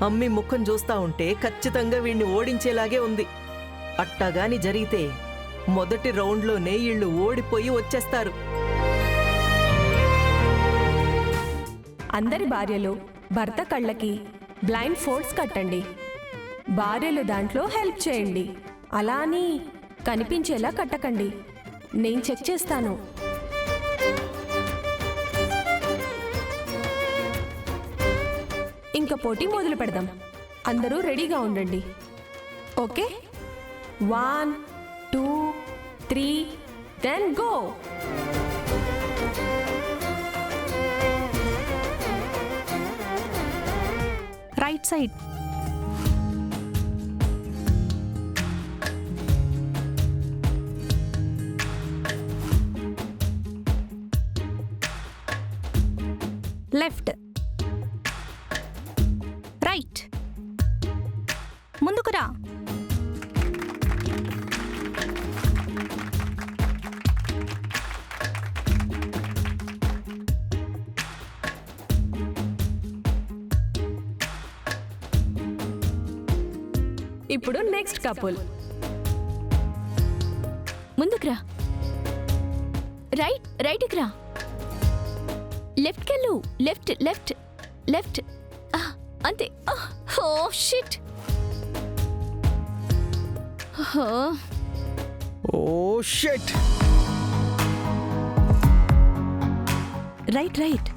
అమ్మి ముఖం చూస్తా ఉంటే ఖచ్చితంగా వీణ్ణి ఓడించేలాగే ఉంది. అట్టాగాని జరిగితే మొదటి రౌండ్లోనే వీళ్ళు ఓడిపోయి వచ్చేస్తారు. అందరి భార్యలు భర్త కళ్ళకి బ్లైండ్ ఫోల్డ్స్ కట్టండి. భార్యలు దాంట్లో హెల్ప్ చేయండి. అలా అని కనిపించేలా కట్టకండి. నేను చెక్ చేస్తాను. ఇంకా పోటీ మొదలు పెడదాం. అందరూ రెడీగా ఉండండి. Okay, 1 2 3 then go. Right side, left, right, ముందుకు రా. ఇప్పుడు నెక్స్ట్ కపుల్. ముందుకు రా. రైట్కి రా. లెఫ్ట్కి వెళ్ళు. లెఫ్ట్. అంతే. Oh shit. Oh shit. Right.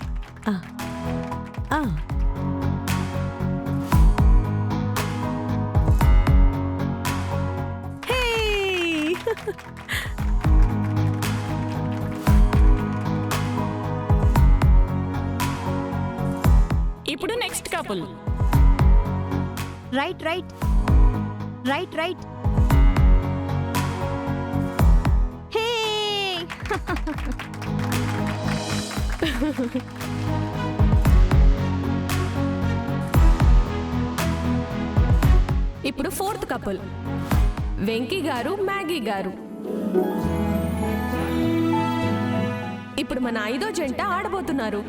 ఇప్పుడు నెక్స్ట్ కపుల్. రైట్. హే. ఇప్పుడు ఫోర్త్ కపుల్. వెంకీ గారు, మ్యాగీ గారు. ఇప్పుడు మన 5వ జంట ఆడబోతున్నారు.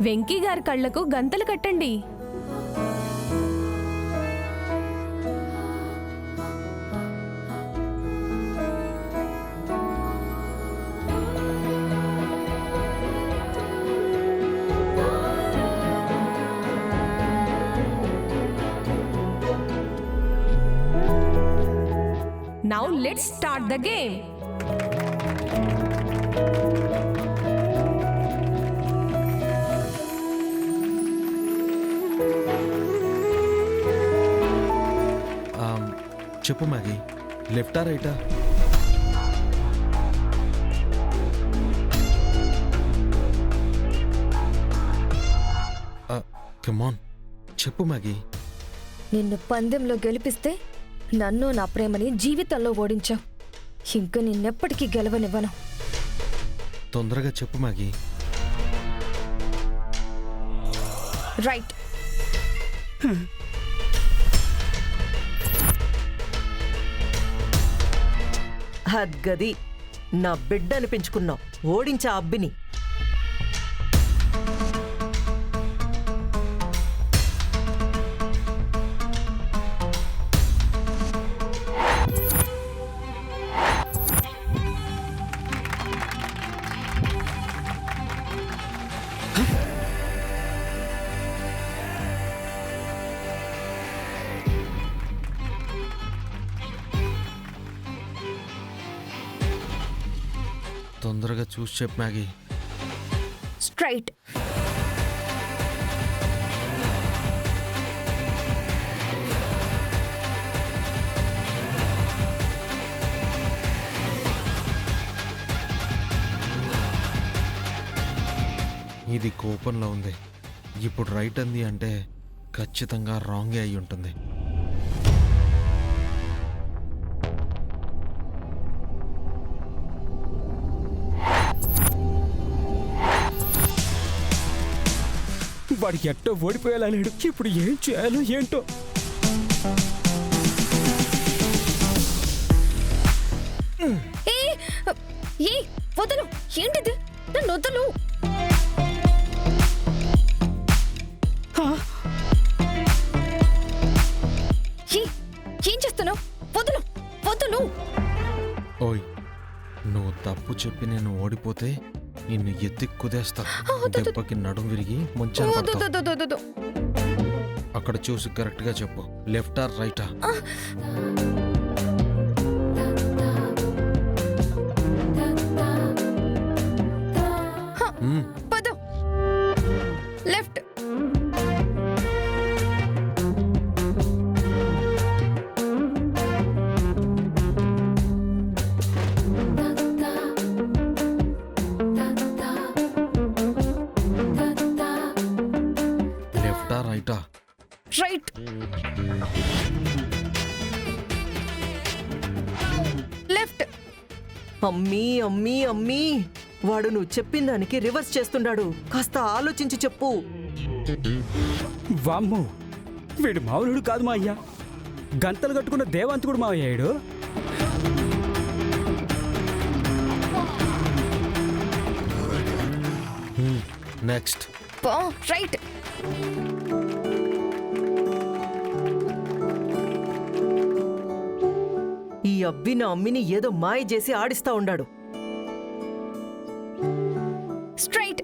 వెంకీ గారి కళ్ళకు గంతలు కట్టండి. Now let's start the game. చెప్పు మ్యాగీ, లెఫ్టా రైటా? కమాన్ చెప్పు మ్యాగీ. నిన్ను పందెంలో గెలిపిస్తే నన్ను నా ప్రేమని జీవితంలో ఓడించావు. ఇంక నిన్నెప్పటికీ గెలవనివ్వను. తొందరగా చెప్పు మ్యాగీ. రైట్. హద్గది, నా బిడ్డ అనిపించుకున్నావు. ఓడించా అబ్బిని. తొందరగా చూసి చెప్పు మ్యాగీ. స్ట్రైట్. ఇది కోపంలో ఉంది. ఇప్పుడు రైట్ అంది అంటే ఖచ్చితంగా రాంగే అయి ఉంటుంది. వాడికి ఎట్టో ఓడిపోయేలా లేడు. ఇప్పుడు ఏం చేయాలో ఏంటో. ఏ ఏ వదలు, ఏంటిది? నన్ను వదలు. ఏ, ఏం చేస్తున్నావు? వదలు వదలు. ఓయ్, నువ్వు తప్పు చెప్పి నేను ఓడిపోతే నిన్ను ఎత్తి కుదేస్తా. దెబ్బకి నడుం విరిగి ముంచాను వద్దు, పడతావు. వద్దు, వద్దు, వద్దు. అక్కడ చూసి కరెక్ట్ గా చెప్పు, లెఫ్టా రైటా? పద. లెఫ్ట్. లెఫ్టా రైటా? రైట్. లెఫ్ట్. అమ్మీ అమ్మీ అమ్మీ, వాడు నువ్వు చెప్పిన దానికి రివర్స్ చేస్తున్నాడు. కాస్త ఆలోచించి చెప్పు. వామ్మో, వీడు మామూలుడు కాదు మా అయ్యా. గంతలు కట్టుకున్న దేవంతుడు మా అయ్యాడు. నెక్స్ట్. రైట్. ఈ అబ్బిన అమ్మిని ఏదో మాయ చేసి ఆడిస్తా ఉండాడు. స్ట్రైట్.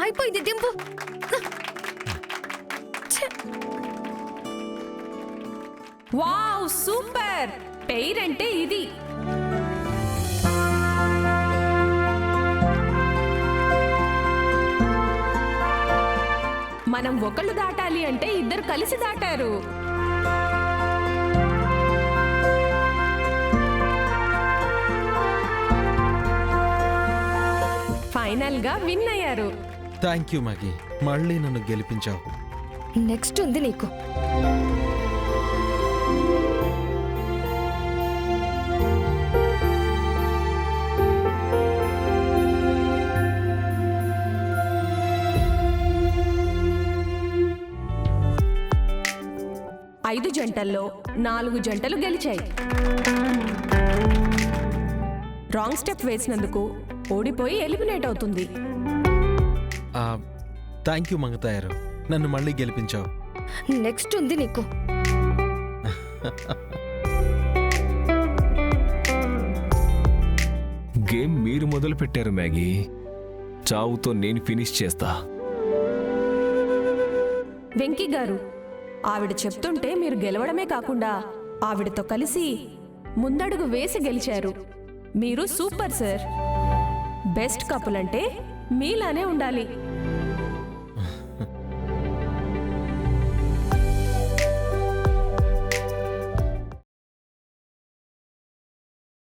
అయిపోయింది, దింపు. ఛే, వావ్, సూపర్! పేరంటే ఇది. మనం ఒకళ్ళు దాటాలి అంటే ఇద్దరు కలిసి దాటారు. ఫైనల్ గా విన్ అయ్యారు. థ్యాంక్ యూ మ్యాగీ, మళ్ళీ నన్ను గెలిపించావు. నెక్స్ట్ ఉంది నీకు. ఐదు జంటల్లో 4 జంటలు గెలిచాయి. రాంగ్ స్టెప్ వేసినందుకు ఓడిపోయి ఎలిమినేట్ అవుతుంది. థ్యాంక్ యూ మంగతాయారు, నన్ను మళ్ళీ గెలిపించావు. నెక్స్ట్ ఉంది నీకు. గేమ్ మీరు మొదలు పెట్టారు మ్యాగీ. చావుతో నేను ఫినిష్ చేస్తా. వెంకీ గారు, ఆవిడ చెప్తుంటే మీరు గెలవడమే కాకుండా ఆవిడతో కలిసి ముందడుగు వేసి గెలిచారు. మీరు సూపర్ సార్. బెస్ట్ కపుల్ అంటే మీలానే ఉండాలి.